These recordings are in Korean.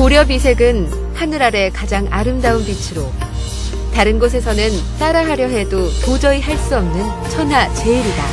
고려 비색은 하늘 아래 가장 아름다운 빛으로 다른 곳에서는 따라하려 해도 도저히 할 수 없는 천하제일이다.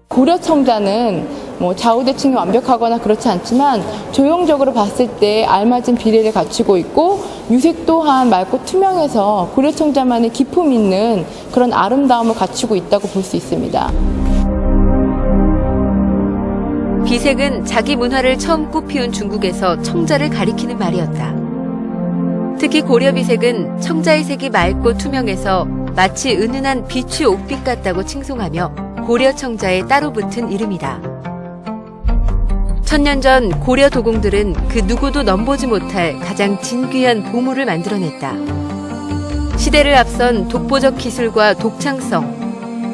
고려 청자는 좌우대칭이 완벽하거나 그렇지 않지만 조형적으로 봤을 때 알맞은 비례를 갖추고 있고 유색 또한 맑고 투명해서 고려 청자만의 기품 있는 그런 아름다움을 갖추고 있다고 볼 수 있습니다. 비색은 자기 문화를 처음 꽃피운 중국에서 청자를 가리키는 말이었다. 특히 고려 비색은 청자의 색이 맑고 투명해서 마치 은은한 비추 옥빛 같다고 칭송하며 고려 청자에 따로 붙은 이름이다. 천년 전 고려 도공들은 그 누구도 넘보지 못할 가장 진귀한 보물을 만들어냈다. 시대를 앞선 독보적 기술과 독창성,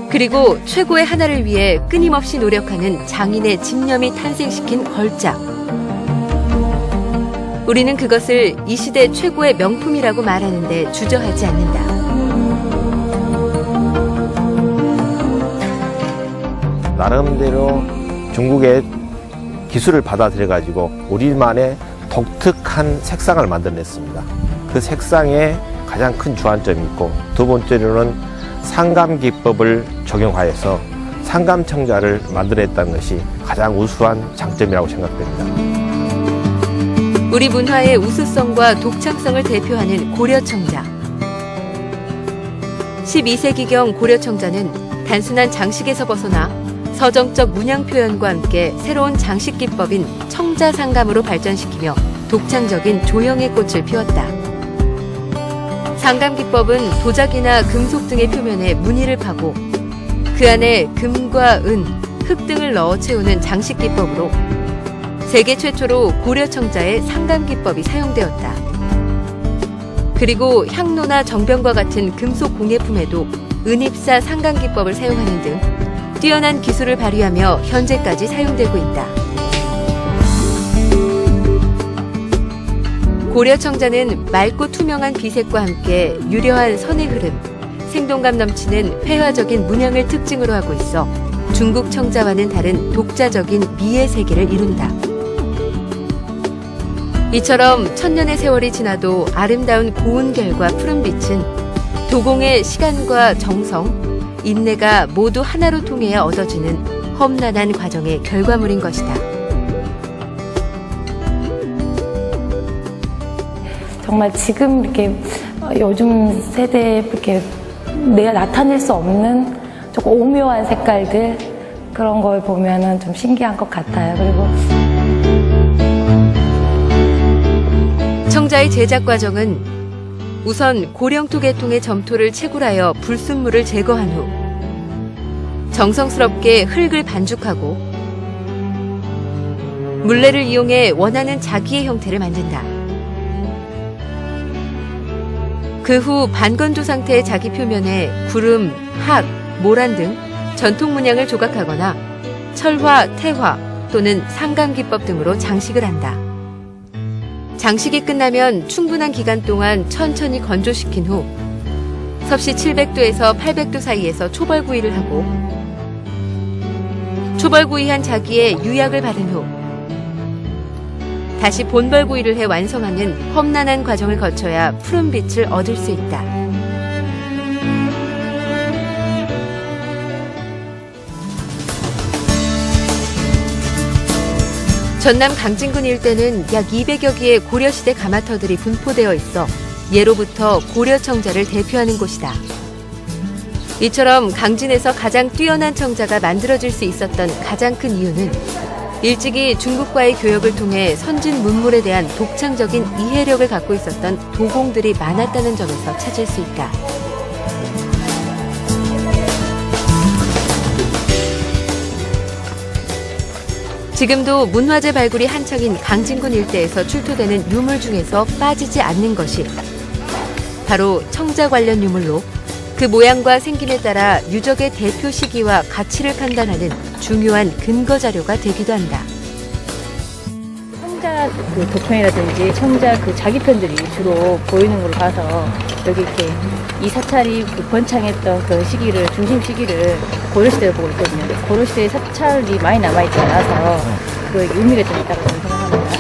그리고 최고의 하나를 위해 끊임없이 노력하는 장인의 집념이 탄생시킨 걸작. 우리는 그것을 이 시대 최고의 명품이라고 말하는데 주저하지 않는다. 나름대로 중국의 기술을 받아들여가지고 우리만의 독특한 색상을 만들어냈습니다. 그 색상에 가장 큰 주안점이 있고, 두 번째로는 상감 기법을 적용하여서 상감청자를 만들어냈다는 것이 가장 우수한 장점이라고 생각됩니다. 우리 문화의 우수성과 독창성을 대표하는 고려청자. 12세기경 고려청자는 단순한 장식에서 벗어나 서정적 문양 표현과 함께 새로운 장식 기법인 청자상감으로 발전시키며 독창적인 조형의 꽃을 피웠다. 상감 기법은 도자기나 금속 등의 표면에 무늬를 파고 그 안에 금과 은, 흙 등을 넣어 채우는 장식 기법으로 세계 최초로 고려 청자의 상감 기법이 사용되었다. 그리고 향로나 정병과 같은 금속 공예품에도 은입사 상감 기법을 사용하는 등 뛰어난 기술을 발휘하며 현재까지 사용되고 있다. 고려 청자는 맑고 투명한 비색과 함께 유려한 선의 흐름, 생동감 넘치는 회화적인 문양을 특징으로 하고 있어 중국 청자와는 다른 독자적인 미의 세계를 이룬다. 이처럼 천년의 세월이 지나도 아름다운 고운 결과 푸른 빛은 도공의 시간과 정성, 인내가 모두 하나로 통해야 얻어지는 험난한 과정의 결과물인 것이다. 정말 지금 이렇게 요즘 세대에 이렇게 내가 나타낼 수 없는 조금 오묘한 색깔들, 그런 걸 보면은 좀 신기한 것 같아요. 그리고 청자의 제작 과정은 우선 고령토 계통의 점토를 채굴하여 불순물을 제거한 후 정성스럽게 흙을 반죽하고 물레를 이용해 원하는 자기의 형태를 만든다. 그 후 반건조 상태의 자기 표면에 구름, 학, 모란 등 전통 문양을 조각하거나 철화, 태화 또는 상감기법 등으로 장식을 한다. 장식이 끝나면 충분한 기간 동안 천천히 건조시킨 후 섭씨 700도에서 800도 사이에서 초벌구이를 하고 초벌구이한 자기의 유약을 받은 후 다시 본벌구이를 해 완성하는 험난한 과정을 거쳐야 푸른 빛을 얻을 수 있다. 전남 강진군 일대는 약 200여 개의 고려시대 가마터들이 분포되어 있어 예로부터 고려청자를 대표하는 곳이다. 이처럼 강진에서 가장 뛰어난 청자가 만들어질 수 있었던 가장 큰 이유는 일찍이 중국과의 교역을 통해 선진 문물에 대한 독창적인 이해력을 갖고 있었던 도공들이 많았다는 점에서 찾을 수 있다. 지금도 문화재 발굴이 한창인 강진군 일대에서 출토되는 유물 중에서 빠지지 않는 것이 바로 청자 관련 유물로 그 모양과 생김에 따라 유적의 대표 시기와 가치를 판단하는 중요한 근거 자료가 되기도 한다. 청자 그 도편이라든지 청자 그 자기편들이 주로 보이는 걸로 봐서 여기 이렇게 이 사찰이 그 번창했던 그 시기를, 중심 시기를 고려시대로 보고 있거든요. 고려시대의 사찰이 많이 남아있지 않아서 저에게 의미가 좀 있다고 저는 생각합니다.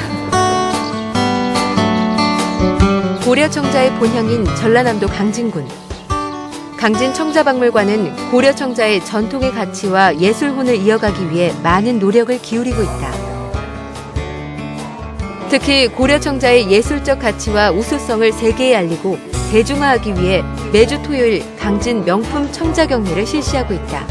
고려 청자의 본향인 전라남도 강진군. 강진 청자박물관은 고려 청자의 전통의 가치와 예술혼을 이어가기 위해 많은 노력을 기울이고 있다. 특히 고려 청자의 예술적 가치와 우수성을 세계에 알리고 대중화하기 위해 매주 토요일 강진 명품 청자 경매를 실시하고 있다.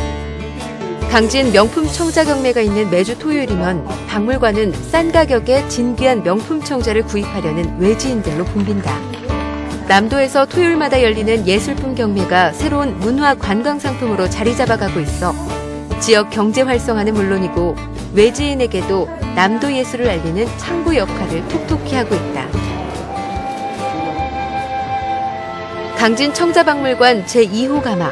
강진 명품 청자 경매가 있는 매주 토요일이면 박물관은 싼 가격에 진귀한 명품 청자를 구입하려는 외지인들로 붐빈다. 남도에서 토요일마다 열리는 예술품 경매가 새로운 문화 관광 상품으로 자리 잡아가고 있어 지역 경제 활성화는 물론이고 외지인에게도 남도 예술을 알리는 창구 역할을 톡톡히 하고 있다. 강진 청자박물관 제2호 가마.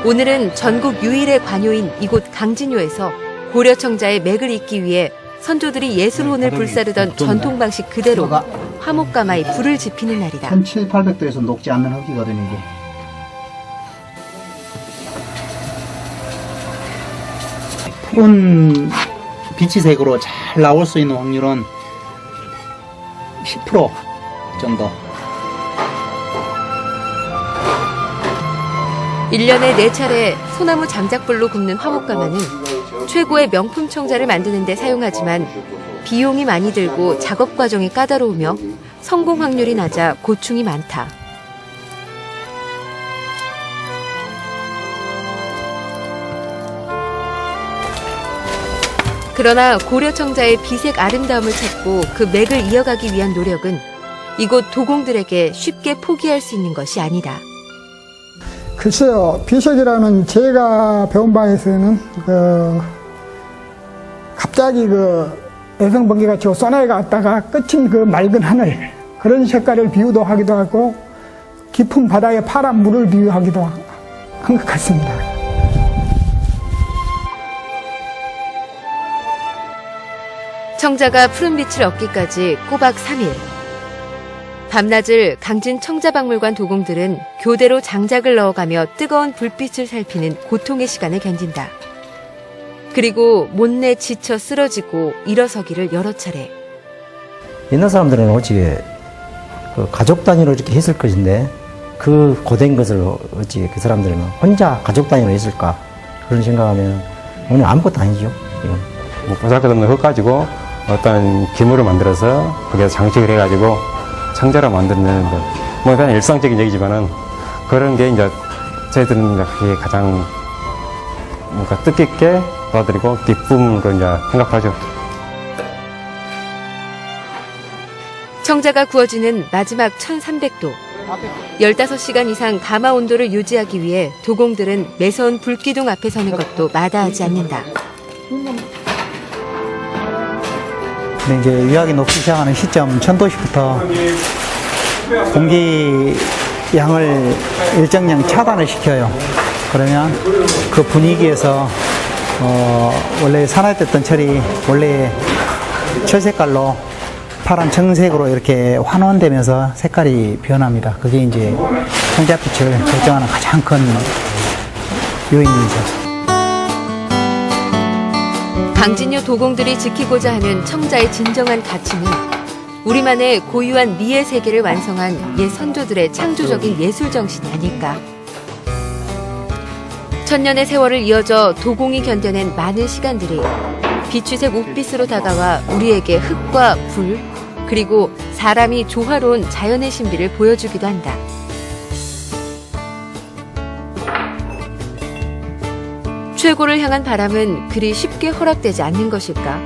오늘은 전국 유일의 관요인 이곳 강진요에서 고려 청자의 맥을 잇기 위해 선조들이 예술혼을 불사르던 전통 방식 그대로 화목가마에 불을 지피는 날이다. 1700~1800도에서 녹지 않는 흙이거든요, 이게. 푸른 비치색으로 잘 나올 수 있는 확률은 10% 정도. 1년에 4차례 소나무 장작불로 굽는 화목가마는 최고의 명품 청자를 만드는 데 사용하지만 비용이 많이 들고 작업 과정이 까다로우며 성공 확률이 낮아 고충이 많다. 그러나 고려 청자의 비색 아름다움을 찾고 그 맥을 이어가기 위한 노력은 이곳 도공들에게 쉽게 포기할 수 있는 것이 아니다. 글쎄요, 비색이라는 제가 배운 바에서는 갑자기 여성 번개가 저 소나기가 왔다가 끝인 그 맑은 하늘, 그런 색깔을 비유도 하기도 하고 깊은 바다의 파란 물을 비유하기도 한 것 같습니다. 청자가 푸른 빛을 얻기까지 꼬박 3일. 밤낮을 강진 청자박물관 도공들은 교대로 장작을 넣어가며 뜨거운 불빛을 살피는 고통의 시간을 견딘다. 그리고 못내 지쳐 쓰러지고 일어서기를 여러 차례. 옛날 사람들은 어찌 가족 단위로 이렇게 했을 것인데 그 고된 것을 어찌 그 사람들은 혼자 가족 단위로 했을까, 그런 생각하면 오늘 아무것도 아니죠. 이건. 뭐 보잘것없는 흙 가지고 어떤 기물을 만들어서 거기에 장식을 해가지고 청자로 만드는 뭐 그냥 일상적인 얘기지만은 그런 게 이제 저희들은 이제 그게 가장 뭔가 뜻깊게 받아들이고 기쁨으로 이제 생각하죠. 청자가 구워지는 마지막 1300도. 15시간 이상 가마 온도를 유지하기 위해 도공들은 매서운 불기둥 앞에 서는 것도 마다하지 않는다. 근데 이제 유약이 녹기 시작하는 시점 1000도씨부터 공기 양을 일정량 차단을 시켜요. 그러면 그 분위기에서 원래 산화됐던 철이 원래 철 색깔로 파란 청색으로 이렇게 환원되면서 색깔이 변합니다. 그게 이제 청자빛을 결정하는 가장 큰 요인이죠. 강진요 도공들이 지키고자 하는 청자의 진정한 가치는 우리만의 고유한 미의 세계를 완성한 옛 선조들의 창조적인 예술 정신이 아닐까. 천년의 세월을 이어져 도공이 견뎌낸 많은 시간들이 비추색 옥빛으로 다가와 우리에게 흙과 불, 그리고 사람이 조화로운 자연의 신비를 보여주기도 한다. 최고를 향한 바람은 그리 쉽게 허락되지 않는 것일까?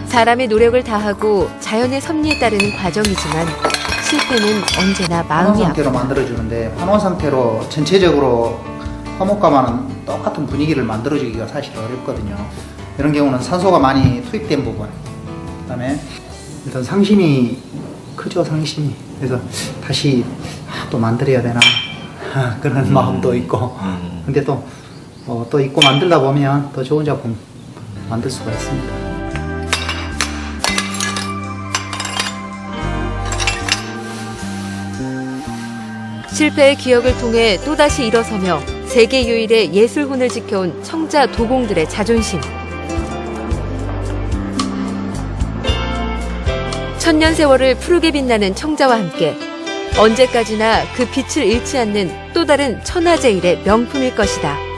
사람의 노력을 다하고 자연의 섭리에 따르는 과정이지만 실패는 언제나 마음이 환원 아프다. 상태로 만들어주는데 환원 상태로 전체적으로 화목가마는 똑같은 분위기를 만들어주기가 사실 어렵거든요. 이런 경우는 산소가 많이 투입된 부분, 그다음에 일단 상심이 크죠, 상심이. 그래서 다시 또 만들어야 되나 그런 마음도 있고. 근데 또 있고 만들다 보면 더 좋은 작품 만들 수가 있습니다. 실패의 기억을 통해 또다시 일어서며 세계 유일의 예술혼을 지켜온 청자 도공들의 자존심. 천년 세월을 푸르게 빛나는 청자와 함께 언제까지나 그 빛을 잃지 않는 또 다른 천하제일의 명품일 것이다.